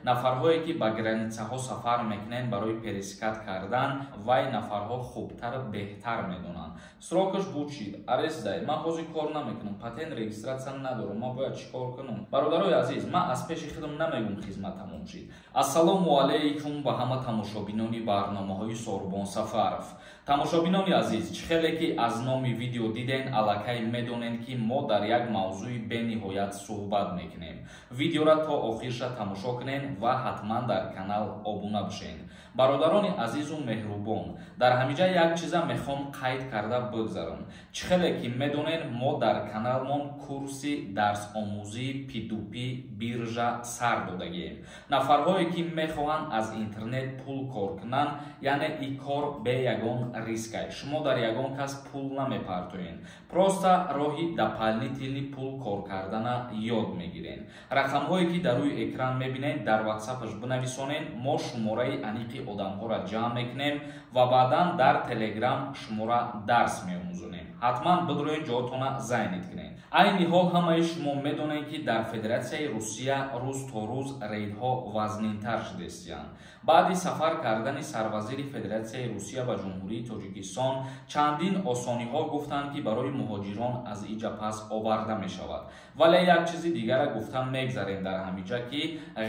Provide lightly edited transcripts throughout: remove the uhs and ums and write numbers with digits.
нафарҳое ки ба границаҳо сафар мекунанд барои перескат кардан вай нафарҳо хубтар беҳтар медонанд. Срокаш буд шид, арест дай, ман ҳозир кор намекунам, патент регистратсия надорам, ман бояд чӣ кор кунам? Бародарои азиз, ман аз пеши худам намегӯям хизмат тамом шид. Ассалому алайкум ба ҳама тамошобинони барномаҳои Сорбон Сафаров. Тамошобинони азиз, чӣ хеле ки аз номи видео диден, аллакай медонед ки мо дар як мавзӯи бениҳоят суҳбат мекунем. Видеоро то охирша тамошо кунед ва ҳатман дар канал обуна бишед. Бародарони азизу меҳрубон, дар ҳамиҷа як чиза мехом қайд карда бигзарам. Чӣ хеле ки медонед, мо дар каналмон курси дарсомӯзии P2P биржа сар додагем. Нафарҳое ки мехоҳанд аз интернет пул кор кунанд, яъне и кор бе ягон риска. Шумо дар ягон кас пул намепартоед. Просто роҳи дополнительни пул кор кардана ёд мегиред. Рақамҳое ки дар рӯи экран мебинед, дар WhatsApp-аш бинависонед, мо шумораи аниқи одамҳоро ҷамъ мекунем ва баъдан дар Telegram шуморо дарс меомӯзонем. ҳатман бидроед ҷоатона зайнид кунед. айни ҳол ҳамаи шумо медонед ки дар Федератсияи Русия рӯз то рӯз рейдҳо вазнинтар шудастанд. баъди сафар кардани сарвазири Федератсияи Русия ба ҷумҳурии Тоҷикистон чандин осониҳо гуфтанд ки барои муҳоҷирон аз иҷа пас оварда мешавад. вале як чизи дигара гуфтан мегзарем дар ҳамиҷа ки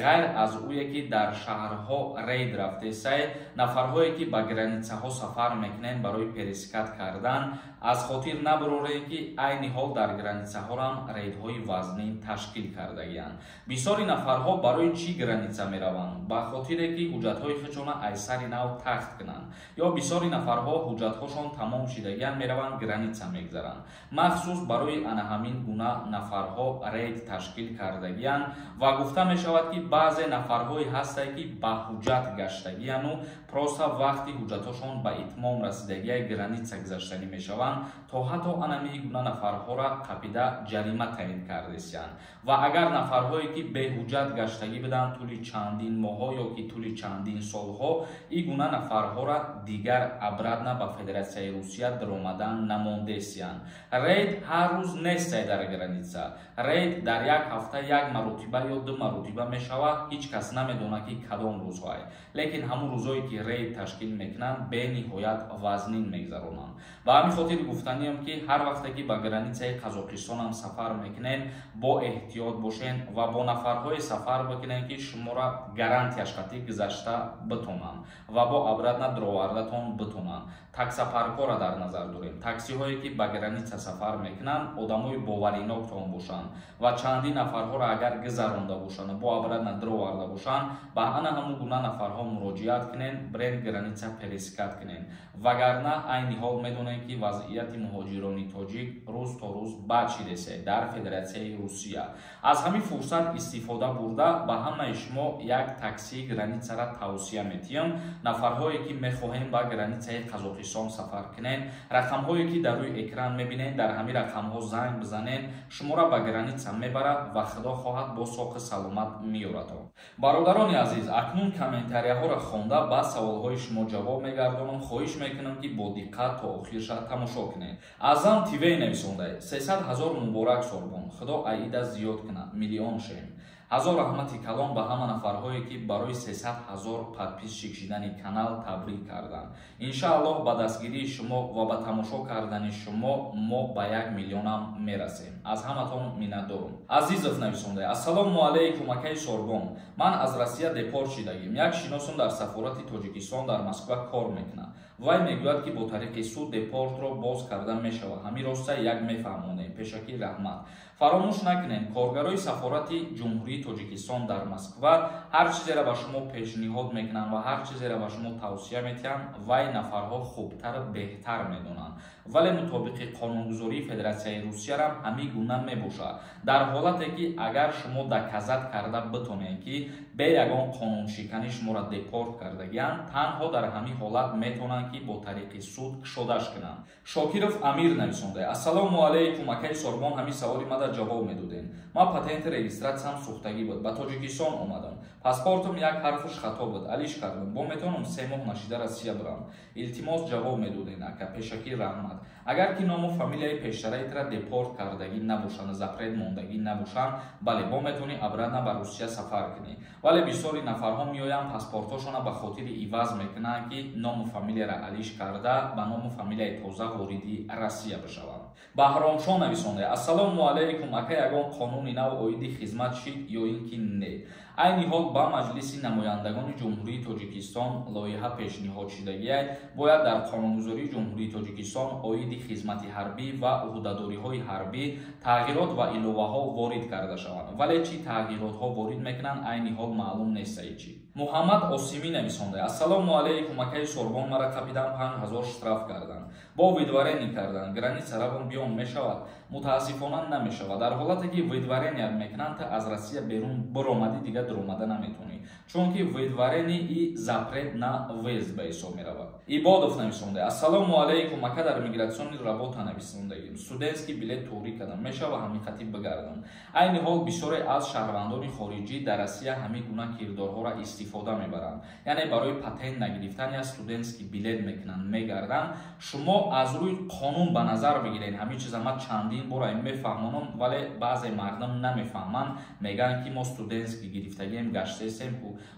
ғайр аз ӯе ки дар шаҳрҳо рейд рафтесай, нафарҳое ки ба границаҳо сафар мекунанд барои перескат кардан, аз хотир набурорем ки айни ҳол дар границаҳорам рейдҳои вазнин ташкил кардагиянд. бисёри нафарҳо барои чӣ граница мераванд? Ба хотире ки ҳуҷҷатҳои худшона айсари нав тахт кунанд, ё бисёри нафарҳо ҳуҷҷатҳошон тамом шудагиянд мераванд граница мегзаранд. махсус барои ана ҳамин гуна нафарҳо рейд ташкил кардагиянд ва гуфта мешавад ки баъзе нафарҳое ҳастанд ки ба ҳуҷҷат гаштагияну просто вақти ҳуҷҷатҳошон ба итмом расидагияи граница гузаштанӣ мешаванд, то ҳатто анамии гуна нафарҳоро қапида ҷарима таъин кардастанд. ва агар нафарҳое ки беҳуҷҷат гаштагӣ буданд тӯли чандин моҳҳо ё ки тӯли чандин солҳо, ин гуна нафарҳоро дигар обратно ба Федератсияи Русия диромадан намондастанд. рейд ҳар рӯз нестай дар граница. рейд дар як ҳафта як маротиба ё ду маротиба мешавад, ҳеҷ кас намедонад ки кадом рӯзҳои. лекин ҳамун рӯзҳое ки рейд ташкил мекунанд бениҳоят вазнин мегзаронанд. ба ҳамин хотир гуфтаниям ки ҳар вақте ки ба границаи Қазоқистонам сафар мекунед, бо эҳтиёт бошед ва бо нафарҳое сафар бикунед ки шуморо гарантияш қатъӣ гузашта битонанд ва бо обратно дировардатон битонанд. таксопаркора дар назар дорем. таксиҳое ки ба граница сафар мекунанд, одамои бовариноктон бошанд ва чандин нафарҳоро агар гузаронда бошанд, бо обратно дироварда бошанд, ба ана ҳамун гуна нафарҳо муроҷиат кунед, брен граница перескат кунед. вагарна айни ҳол медонед ки вазъияти муҳоҷирони тоҷик рӯз то рӯз бад шудааст дар Федератсияи Русия. аз ҳамин фурсат истифода бурда ба ҳамаи шумо як таксии границаро тавсия метиҳам. нафарҳое ки мехоҳем ба границаи Қазоқистон сафар кунед, рақамҳое ки дар рӯи экран мебинед, дар ҳамин рақамҳо занг бизанед, шуморо ба граница мебарад ва худо хоҳад бо соқи саломат меёратон. бародарони азиз, акнун комментарияҳоро хонда ба саволҳои шумо ҷавоб мегардонам. хоҳиш мекунам ки бо диққат то охирша тамошо кунед. азам ТВ нависонда 300 000 муборак Сорбон. худо аида зиёд кунад, миллион шем. ҳазор раҳмати калон ба ҳама нафарҳое ки барои 300 000 подписчик шидани канал табрик карданд. иншааллоҳ ба дастгирии шумо ва ба тамошо кардани шумо мо ба 1 миллионам мерасем. аз ҳаматон миннатдорам. азизов нависонда ассалому алайкум акаи Сорбон. ман аз Россия депорт шидагим. як шиносум дар сафорати Тоҷикистон дар Москва кор мекунад. вай мегӯяд ки бо тариқи суд депортро боз карда мешавад. ҳамин роста як мефаҳмонем. пешакӣ раҳмат. фаромӯш накунед, коргарои сафорати ҷумҳурии Тоҷикистон дар Москва ҳар чизеро ба шумо пешниҳод мекунанд ва ҳар чизеро ба шумо тавсия метиҳанд, вай нафарҳо хубтар беҳтар медонанд. вале мутобиқи қонунгузории Федератсияи Русияам ҳамин гуна мебошад. дар ҳолате ки агар шумо доказат карда битонед ки бе ягон қонуншиканӣ шуморо депорт кардагиянд, танҳо дар ҳамин ҳолат метавонанд ки бо тариқи суд кушодаш кунанд. Шокиров Амир нависонда ассалому алайкум акаи Сорбон. ҳамин саволи мада ҷавоб медодем. ман патенти регистратсиям сӯхтагӣ буд. ба Тоҷикистон омадам. паспортум як ҳарфаш хато буд, алиш кардам, бо метавонам 3 моҳ нашида Россия бирам. Илтимос ҷавоб медодед ака, пешакӣ раҳмат. Агар ки ному фамилияи пештараитра депорт кардагӣ набошанд, запрет мондагӣ набошанд, бале бо метавонӣ обратно ба Русия сафар кунӣ. Вале бисёри нафарҳо меоянд паспортҳошона ба хотири иваз мекунанд ки ному фамилияра алиш карда ба ному фамилияи тоза вориди Россия бишаванд. Баҳромшон нависонда: ассалому алайкум ака, ягон қонуни нав оиди хизмат шид ё ин ки не? Айни ҳол ба маҷлиси намояндагони ҷумҳурии Тоҷикистон лоиҳа пешниҳод шудагиай, бояд дар қонунгузории ҷумҳурии Тоҷикистон оиди хизмати ҳарбӣ ва уҳдадориҳои ҳарбӣ тағйирот ва иловаҳо ворид карда шаванд. Вале чӣ тағйиротҳо ворид мекунанд, айни ҳол маълум нест. Чӣ? Муҳаммад Осимӣ нависонда: ассалому алайкум акаи Сорбон, мара қапидан 5000 штраф карданд. Бо видварени карданд, граница равон биён мешавад? Мутаассифона намешавад. Дар ҳолате ки видварения мекунанд, аз Россия берун биромадӣ дига дуромада наметонӣ, чунки видварени и запрет на въезд ба ҳисоб меравад. Ибодов нависонда: ассалому алайкум ака, дар мигратсиони работа нависондагим, студентский билет турӣ кардам, мешава ҳамиқатӣ бигардам. Айни ҳол бисёре аз шаҳрвандони хориҷӣ дар Россия ҳамин гуна кирдорҳоро истифода мебаранд, яъне барои патент нагирифтани аз студентский билет мекунанд, мегарданд. Шумо аз рӯи қонун ба назар бигиред, ҳамин чиза ман чандин бора мефаҳмонам, вале баъзе мардум намефаҳманд, мегӯянд ки мо студентский гирифтагием, гаштесем.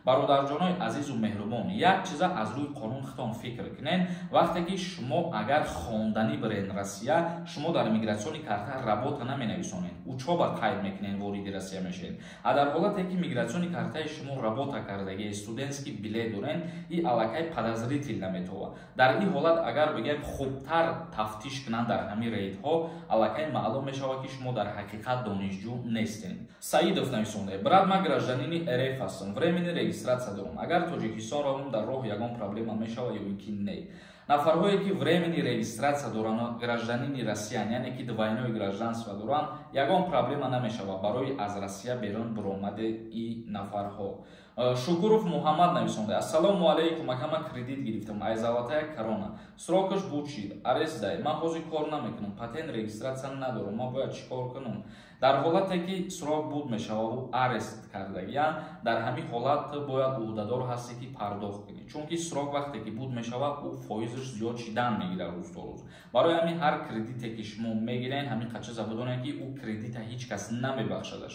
бародарҷонои азизу меҳрубон, як чиза аз рӯи қонун хитон фикр кунед. Вақте ки шумо агар хонданӣ бирен Россия, шумо дар мигратсиони карта работа наменависонед, учоба қайд мекунед, вориди Россия мешавед. А дар ҳолате ки мигратсиони картаи шумо работа кардаги студентский билет дорен, и аллакай подозритель наметова. Дар ин ҳолат агар бигем хубтар тафтиш кунанд дар ҳамин рейдҳо, аллакай маълум мешавад ки шумо дар ҳақиқат донишҷӯ нестед. Саидов нависонда: брат, ман гражданини РФ ҳастам, временни регистратсия дорам. Агар Тоҷикистон равам, дар роҳ ягон проблема мешавад ё ин ки не? Нафарҳое ки временни регистратсия доранд, гражданини Россиян, яъне ки двойное гражданство доранд, ягон проблема намешавад барои аз Россия берун биромади и нафарҳо. Шукуров Муҳаммад нависонда: ассалому алайкум ака, ман кредит гирифтам, айзалатая корона, срокаш буд шид, арест дай, ман ҳозир кор намекунам, патент регистратсия надорам, ман бояд чӣ кор кунам? Дар ҳолате ки срок буд мешавад, арест кардагиян, дар ҳамин ҳолат бояд уҳдадор ҳасти ки пардохт кунӣ, чунки срок вақте ки буд мешавад, ӯ фоизаш зиёд шидан мегирад рӯз то рӯз. Барои ҳамин ҳар кредите ки шумо мегиред, ҳамин қачиза бидонед ки ӯ кредита ҳеҷ кас намебахшада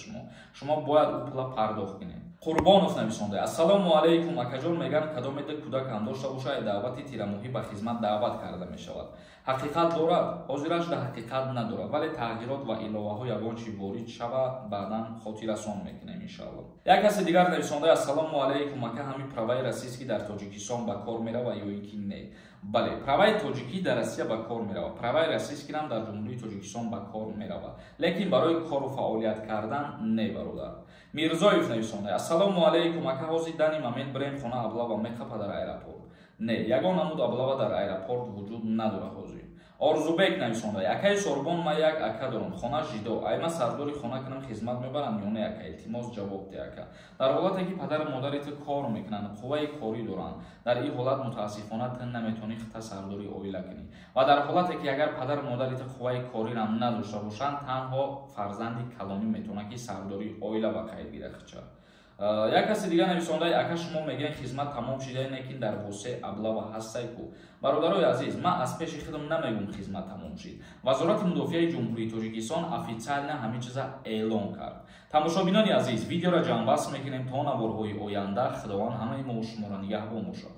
шумо бояд ӯ пула пардохт кунед. Қурбонов нависонда: ассалому алайкум акаҷон, меган кадомеда кӯдакам дошта бошад, даъвати тирамоҳӣ ба хизмат даъват карда мешавад. Ҳақиқат дорад? Ҳозираш да ҳақиқат надорад, вале тағйирот ва иловаҳо ягон чи ворид шава, баъдан хотиррасон мекунем иншаллоҳ. Як каси дигар нависонда: ассалому алайкум ака, ҳамин праваи российский дар Тоҷикистон ба кор мерава ё ин ки не? Бале, праваи тоҷикӣ дар Россия ба кор мерава, праваи российский ҳам дар ҷумҳурии Тоҷикистон ба кор мерава, лекин барои кору фаъолият кардан не, бародар. Мирзоев нависонда: ассалому алайкум ака, ҳозир дани момент бирем хона аблава мехапа дар аэропорт? Не, ягон намуд аблава дар аэропорт вуҷуд надорад ҳозир. Орзубек нависонда: акаи Сорбон, ман як ака дорам, хона жидо, айма сардори хона кунам, хизмат мебарам ё не ака? Илтимос ҷавоб де ака. Дар ҳолате ки падару модарит кор мекунанд, қувваи корӣ доранд, дар ин ҳолат мутаассифона ту наметавонӣ хита сардори оила кунӣ. Ва дар ҳолате ки агар падару модарит қувваи кориро надошта бошанд, танҳо фарзанди калонӣ метавонад ки сардори оила ба қайд гирад. Як каси дигар нависонда: ака, шумо мегӯед хизмат тамом шида, лекин дар восе аблава ҳастай ку? Бародарои азиз, ман аз пеши худам намегӯям хизмат тамом шид. Вазорати мудофиаи ҷумҳурии Тоҷикистон официально ҳамин чиза эълон кард. Тамошобинони азиз, видеоро ҷамъбаст мекунем то наворҳои оянда. Худованд ҳамаи мо шуморо нигаҳбон бошад.